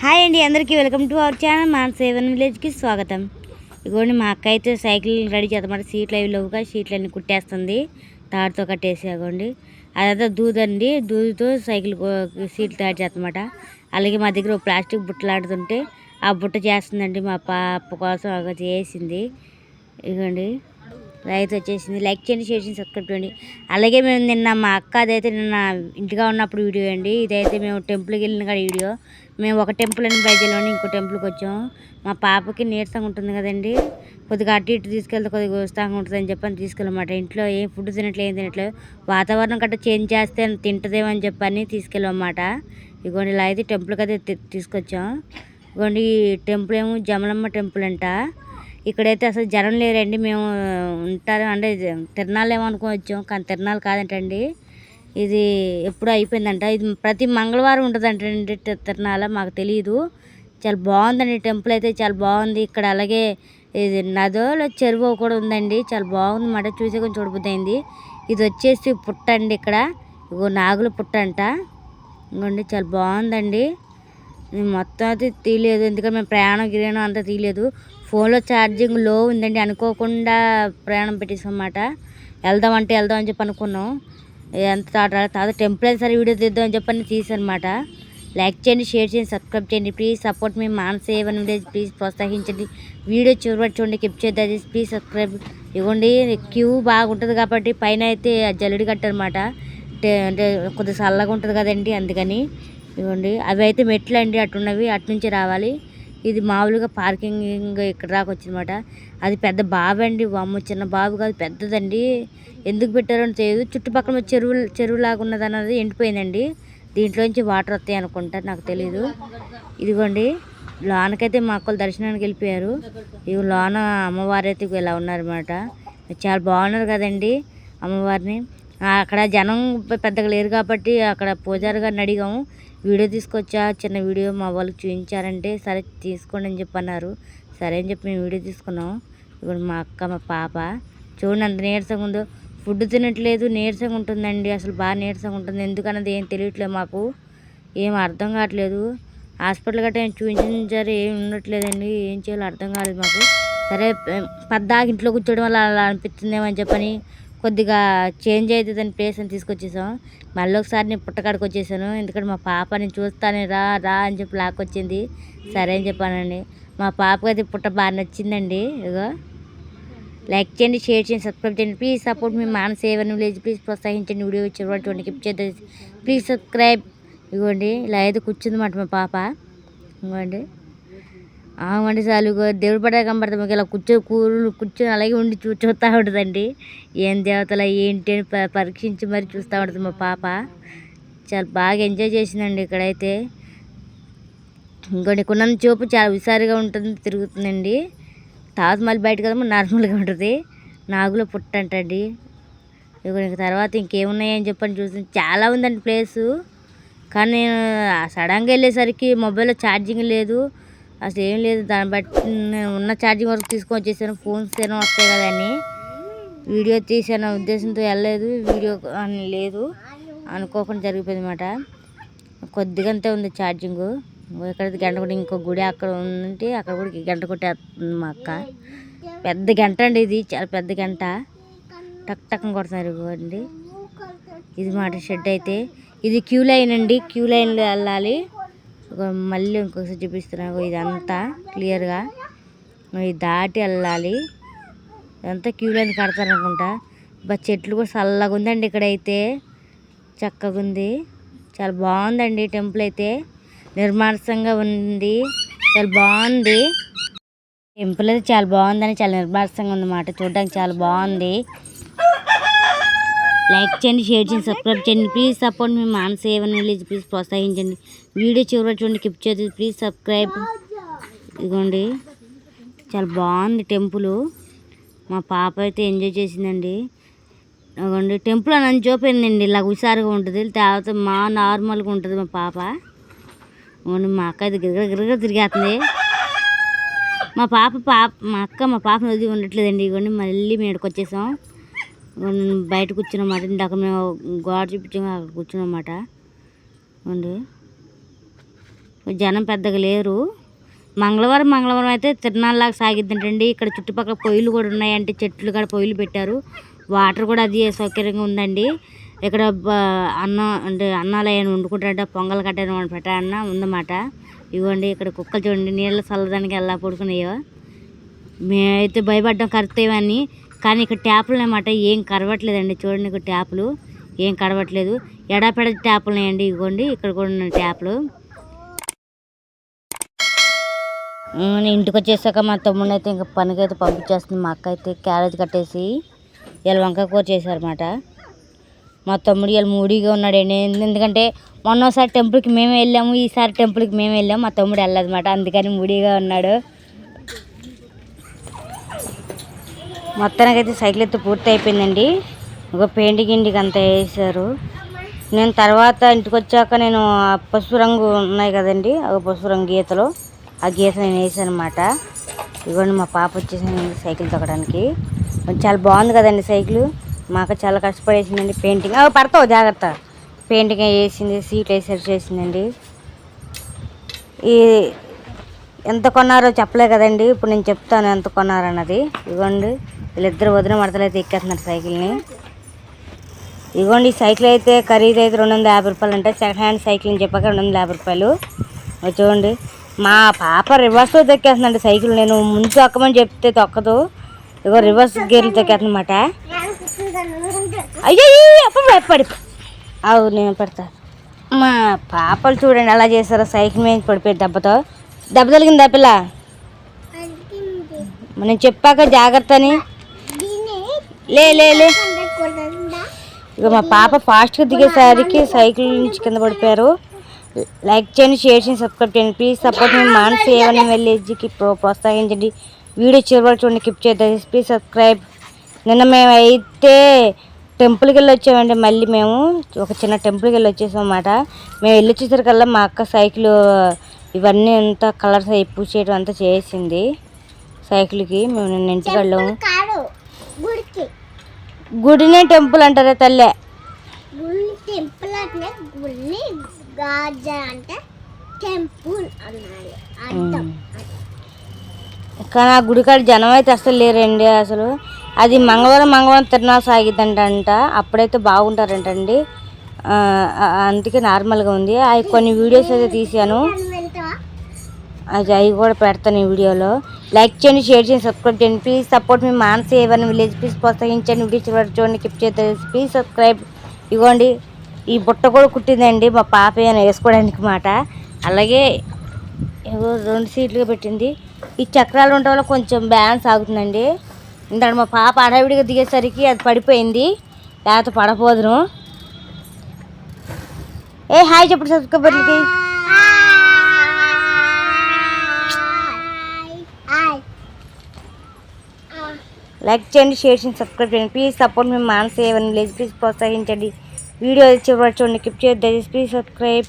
Hi అండి, అందరికీ welcome to our channel మానసేవన్ విలేజ్కి స్వాగతం. ఇగోండి మా అక్క అయితే సైకిల్ రెడీ చేద్దామంటే సీట్లు అవి లేవుగా సీట్లన్నీ కుట్టేస్తుంది తాడుతో కట్టేసి. అగోండి అదంతా దూదండి, దూదుతో సైకిల్ సీట్లు తయారు చేస్తామన్నమాట. అలాగే మా దగ్గర ప్లాస్టిక్ బుట్టలాడుతుంటే ఆ బుట్ట చేస్తుందండి మా పాప కోసం. అగ చేసింది. ఇగోండి రైతు వచ్చేసింది. లైక్ చేయండి, షేర్ చేయండి, సబ్స్క్రైబ్ చేయండి. అలాగే మేము నిన్న మా అక్క అదైతే నిన్న ఇంటిగా ఉన్నప్పుడు వీడియో అండి. ఇదైతే మేము టెంపుల్కి వెళ్ళిన కాడ వీడియో. మేము ఒక టెంపుల్ అని బయలుదేరిలోని ఇంకో టెంపుల్కి వచ్చాము. మా పాపకి నీరసంగా ఉంటుంది కదండి, కొద్దిగా అటు ఇటు తీసుకెళ్తే కొద్దిగా ఉత్సాహంగా ఉంటుందని చెప్పని తీసుకెళ్ళమాట. ఇంట్లో ఏం ఫుడ్ తినట్లేదు, ఏం తినట్లేదు. వాతావరణం గట్రా చేంజ్ చేస్తే తింటుందేమో అని చెప్పని తీసుకెళ్ళమాట. ఇగోండి ఇలా అయితే టెంపుల్కి అయితే తీసుకొచ్చాం. ఇగోండి ఈ టెంపుల్ ఏమో జమలమ్మ టెంపుల్ అంట. ఇక్కడైతే అసలు జనం లేరండి. మేము ఉంటారు అంటే తిరణాలు ఏమనుకుని వచ్చాం, కానీ తిరణాలు కాదంటండి. ఇది ఎప్పుడూ అయిపోయిందంట. ఇది ప్రతి మంగళవారం ఉంటుందంటండి తిరణాల, మాకు తెలియదు. చాలా బాగుందండి టెంపుల్ అయితే, చాలా బాగుంది. ఇక్కడ అలాగే ఇది నదిలో చెరువు కూడా ఉందండి, చాలా బాగుంది అన్నమాట. చూసే కొంచెం చూడబుద్ధి అయింది. ఇది వచ్చేసి పుట్ట అండి, ఇక్కడ ఇగో నాగుల పుట్ట అంట. ఇంకోండి చాలా బాగుందండి. మొత్తం అయితే తీయలేదు, ఎందుకంటే మేము ప్రయాణం అంతా తీయలేదు. ఫోన్లో ఛార్జింగ్ లో ఉందండి, అనుకోకుండా ప్రయాణం పెట్టేసాం అన్నమాట. వెళ్దామని చెప్పి అనుకున్నాం. ఎంత తర్వాత టెంపుల్ అయితే సరే వీడియో తీద్దామని చెప్పని తీసానమాట. లైక్ చేయండి, షేర్ చేయండి, సబ్స్క్రైబ్ చేయండి. ప్లీజ్ సపోర్ట్ మీ మానసేవన్ విలేజ్. ప్లీజ్ ప్రోత్సహించండి. వీడియో చివరి చూడండి, కిప్ చేద్దాం. Please subscribe. ఇవ్వండి క్యూ బాగుంటుంది కాబట్టి పైన అయితే జల్లెడి కట్టారనమాట. అంటే కొద్దిగా చల్లగా ఉంటుంది కదండి, అందుకని. ఇవ్వండి అవి అయితే మెట్లు అండి, అటున్నవి అటు నుంచి రావాలి. ఇది మామూలుగా పార్కింగ్ ఇక్కడ దాకా వచ్చిందన్నమాట. అది పెద్ద బావి అండి, అమ్మ చిన్న బావి కాదు, పెద్దదండి. ఎందుకు పెట్టారో తెలియదు. చుట్టుపక్కల చెరువులాగా ఉన్నది అన్నది ఎండిపోయిందండి. దీంట్లోంచి వాటర్ వస్తాయి అనుకుంటా, నాకు తెలీదు. ఇదిగోండి లోనకైతే మా అక్కలు దర్శనానికి వెళ్ళిపోయారు. ఇవి లోన అమ్మవారు అయితే ఇలా ఉన్నారన్నమాట. చాలా బాగున్నారు కదండి అమ్మవారిని. అక్కడ జనం పెద్దగా లేరు కాబట్టి అక్కడ పూజారి గారిని అడిగాము, వీడియో తీసుకొచ్చా చిన్న వీడియో మా వాళ్ళకి చూపించారంటే సరే తీసుకోండి అని చెప్పి అన్నారు. సరే అని చెప్పి మేము వీడియో తీసుకున్నాం. ఇప్పుడు మా అక్క మా పాప చూడండి అంత నీరసంగా ఉందో. ఫుడ్ తినట్లేదు, నీరసంగా ఉంటుందండి. అసలు బాగా నీరసంగా ఉంటుంది, ఎందుకన్నది ఏం తెలియట్లేదు మాకు, ఏం అర్థం కావట్లేదు. హాస్పిటల్ గట్రా ఏం చూపించారు, ఏం ఉండట్లేదండి. ఏం చేయాలో అర్థం కాలేదు మాకు. సరే పద్దాక ఇంట్లో కూర్చోవడం వల్ల అలా అనిపిస్తుందేమో అని చెప్పని కొద్దిగా చేంజ్ అవుతుందని ప్లేస్ అని తీసుకొచ్చేసాం. మళ్ళీ ఒకసారి నేను పుట్టకాడికి వచ్చేసాను, ఎందుకంటే మా పాప నేను చూస్తాను రా రా అని చెప్పి లాక్కొచ్చింది. సరే అని చెప్పానండి. మా పాపకి అయితే పుట్ట బాగా నచ్చిందండి. ఇగో లైక్ చేయండి, షేర్ చేయండి, సబ్స్క్రైబ్ చేయండి. ప్లీజ్ సపోర్ట్ మీ మానసేవన్ విలేజ్. ప్లీజ్ ప్రోత్సహించండి. వీడియో చూడండి, కిప్ చేద్దాం. Please subscribe. ఇవ్వండి ఇలా అయితే కూర్చుందన్నమాట మా పాప. ఇవ్వండి ఆమండి చాలు దేవుడు పడే కనబడతాం. ఇలా కూర్చొని అలాగే ఉండి చూస్తూ ఉంటుందండి. ఏం దేవతల ఏంటి అని పరీక్షించి మరి చూస్తూ ఉంటుంది మా పాప. చాలా బాగా ఎంజాయ్ చేసిందండి ఇక్కడైతే. ఇంకోటి కొన్న చూపు చాలా హుషారుగా ఉంటుంది, తిరుగుతుందండి. తర్వాత మళ్ళీ బయట కదా నార్మల్గా ఉంటుంది. నాగులో పుట్టంటండి. ఇక తర్వాత ఇంకేమున్నాయని చెప్పని చూసి చాలా ఉందండి ప్లేసు. కానీ నేను సడన్గా వెళ్ళేసరికి మొబైల్లో ఛార్జింగ్ లేదు, అసలు ఏం లేదు. దాన్ని బట్టి నేను ఉన్న ఛార్జింగ్ వరకు తీసుకొని వచ్చేసాను. ఫోన్స్ ఏమో వస్తాయి కదా అని వీడియో తీసాను ఉద్దేశంతో వెళ్ళలేదు. వీడియో అని లేదు, అనుకోకుండా జరిగిపోయింది అన్నమాట. కొద్దిగంతే ఉంది ఛార్జింగు. ఇక్కడ గంట కొట్టి ఇంకో గుడి అక్కడ ఉందంటే అక్కడ కూడా గంట కొట్టేస్తుంది మా అక్క. పెద్ద గంట అండి ఇది, చాలా పెద్ద గంట. టక్ టక్ని కొడుతున్నారు అండి. ఇది మాట షెడ్ అయితే. ఇది క్యూ లైన్ అండి, క్యూ లైన్లో వెళ్ళాలి. మళ్ళీ ఇంకొకసారి చూపిస్తున్నాను, ఇదంతా క్లియర్గా ఇది దాటి వెళ్ళాలి. ఇదంతా క్యూ లైన్ కడతారు అనుకుంటా. చెట్లు కూడా చల్లగా ఉందండి ఇక్కడైతే, చక్కగా ఉంది. చాలా బాగుందండి టెంపుల్ అయితే, నిర్మానుషంగా ఉంది, చాలా బాగుంది. టెంపుల్ అయితే చాలా బాగుందని, చాలా నిర్మానుషంగా ఉందన్నమాట. చూడడానికి చాలా బాగుంది. లైక్ చేయండి, షేర్ చేయండి, సబ్స్క్రైబ్ చేయండి. ప్లీజ్ సపోర్ట్ మీ మానసేవన్ విలేజ్. ప్లీజ్ ప్రోత్సహించండి. వీడియో చివరి చూడండి, కిప్ చేయండి. Please subscribe. ఇదిగోండి చాలా బాగుంది టెంపుల్. మా పాప అయితే ఎంజాయ్ చేసిందండి. ఇదిగోండి టెంపుల్ అని చూపిందండి, ఇలా హుషారుగా ఉంటుంది. తర్వాత మా నార్మల్గా ఉంటుంది మా పాప. ఇదిగోండి మా అక్క అయితే గిరగ తిరిగేస్తుంది. మా పాపను వదిలి ఉండట్లేదండి. ఇదిగోండి మళ్ళీ మేము ఇక్కడికి వచ్చేసాం. బయట కూర్చున్నమాట. ఇందాక మేము గోడ చూపించాము, అక్కడ కూర్చున్నమాట. అండి జనం పెద్దగా లేరు. మంగళవారం అయితే తిరునాళ్ళలాగా సాగిద్దంటండి. ఇక్కడ చుట్టుపక్కల పొయ్యిలు కూడా ఉన్నాయంటే చెట్లు కూడా పొయ్యిలు పెట్టారు. వాటర్ కూడా అది సౌకర్యంగా ఉందండి. ఇక్కడ అన్నం అంటే అన్నాలు ఏమైనా వండుకుంటారంట, పొంగల్ కట్టాను పెట్టారన్న ఉందన్నమాట. ఇవ్వండి ఇక్కడ కుక్కలు చూడండి నీళ్ళ చల్లదానికి ఎలా పడుకున్నాయో. మేమైతే భయపడ్డాం కరుతాయని, కానీ ఇక్కడ ట్యాపులు అన్నమాట ఏం కరవట్లేదండి. చూడండి ఇక్కడ ట్యాపులు ఏం కరవట్లేదు, ఎడాపెడ ట్యాపులు ఉన్నాయండి. ఇవ్వండి ఇక్కడ కూడా ఉన్న ట్యాపులు. ఇంటికి వచ్చేసాక మా తమ్ముడిని అయితే ఇంకా పనికి అయితే పంపించేస్తుంది. మా అక్క అయితే క్యారేజ్ కట్టేసి ఇలా వంకాయ కూర చేశారన్నమాట. మా తమ్ముడు ఇలా మూడీగా ఉన్నాడండి. ఎందుకంటే మొన్నసారి టెంపుల్కి మేమే వెళ్ళాము, ఈసారి టెంపుల్కి మేము వెళ్ళాము, మా తమ్ముడు వెళ్ళదన్నమాట. అందుకని మూడీగా ఉన్నాడు. మొత్తానికైతే సైకిల్ అయితే పూర్తి అయిపోయిందండి. ఒక పెయింటింగ్ అంతా వేసారు. నేను తర్వాత ఇంటికి వచ్చాక నేను పసుపు రంగు ఉన్నాయి కదండి, పసుపు రంగు గీతలు, ఆ గీత నేను వేసాను అనమాట. ఇదిగోండి మా పాప వచ్చేసింది సైకిల్ తొక్కడానికి. చాలా బాగుంది కదండి సైకిల్. మాకు చాలా కష్టపడేసిందండి. పెయింటింగ్ పడతావు జాగ్రత్త. పెయింటింగ్ వేసింది, సీట్లు వేసేసి చేసిందండి. ఈ ఎంత కొన్నారో చెప్పలే కదండి, ఇప్పుడు నేను చెప్తాను ఎంత కొన్నారన్నది. ఇదిగోండి వీళ్ళిద్దరు వదిన మడతలు అయితే ఎక్కేస్తున్నారు సైకిల్ని. ఇదిగోండి ఈ సైకిల్ అయితే ఖరీదు అయితే 250 రూపాయలు అంటే సెకండ్ హ్యాండ్ సైకిల్ అని చెప్పాక 250 రూపాయలు. చూడండి మా పాప రివర్స్లో తొక్కేస్తుందండి సైకిల్. నేను ముందు తొక్కమని చెప్తే తొక్కదు. ఇగో రివర్స్ గేర్లు తొక్కేస్తుందన్నమాట. అయ్యో అప్పుడు పడి నేను పెడతా. మా పాపలు చూడండి అలా చేస్తారో, సైకిల్ మీద పడిపోయి దెబ్బతో. దెబ్బ తగిలిందా పిల్ల? నేను చెప్పాక జాగ్రత్త అని. లే ఇక మా పాప ఫాస్ట్గా దిగేసరికి సైకిల్ నుంచి కింద పడిపోయారు. లైక్ చేయండి, షేర్ చేయండి, సబ్స్క్రైబ్ చేయండి. ప్లీజ్ సపోర్ట్ మీ మానస ఏవని విలేజ్కి ప్రోత్సహించండి. వీడియో చివరి చూడండి, కిప్ చేద్దాం. Please subscribe. నిన్న మేము అయితే టెంపుల్కి వెళ్ళి వచ్చామండి. మళ్ళీ మేము ఒక చిన్న టెంపుల్కి వెళ్ళి వచ్చేసాం అన్నమాట. మేము వెళ్ళి వచ్చేసరికల్లా మా అక్క సైకిల్ ఇవన్నీ అంతా కలర్స్ పూజ చేయడం అంతా చేసింది సైకిల్కి. మేము నిన్న ఇంటికి వెళ్ళాము. గుడినే టెంపుల్ అంటారే తల్లే. కానీ ఆ గుడికాడ జనం అయితే అసలు లేరండి. అసలు అది మంగళవారం తిరునాళ్ళు సాగిద్దంట. అప్పుడైతే బాగుంటారంటండి. అందుకే నార్మల్గా ఉంది. అవి కొన్ని వీడియోస్ అయితే తీసాను, అవి కూడా పెడతాను ఈ వీడియోలో. లైక్ చేయండి, షేర్ చేయండి, సబ్స్క్రైబ్ చేయండి. Please support me Manasa A1 village. Please ప్రోత్సహించండి. వీడియో చివరి చూడండి, కిప్ చేద్దాం. Please subscribe. ఇవ్వండి ఈ బుట్ట కూడా కుట్టిందండి మా పాప అని వేసుకోవడానికి మాట. అలాగే 2 సీట్లుగా పెట్టింది. ఈ చక్రాలు ఉండటం వల్ల కొంచెం బ్యాలెన్స్ ఆగుతుందండి. ఇందాక మా పాప అడవిడిగా దిగేసరికి అది పడిపోయింది, లేకపోతే పడపోదును. హాయ్ చెప్పండి సబ్స్క్రైబర్లకి. లైక్ చేయండి, షేర్ చేయండి, సబ్స్క్రైబ్ చేయండి. Please support me Manasa A1 village. Please ప్రోత్సహించండి. వీడియో చివరి చూడండి, కిప్ చేయండి. Please subscribe.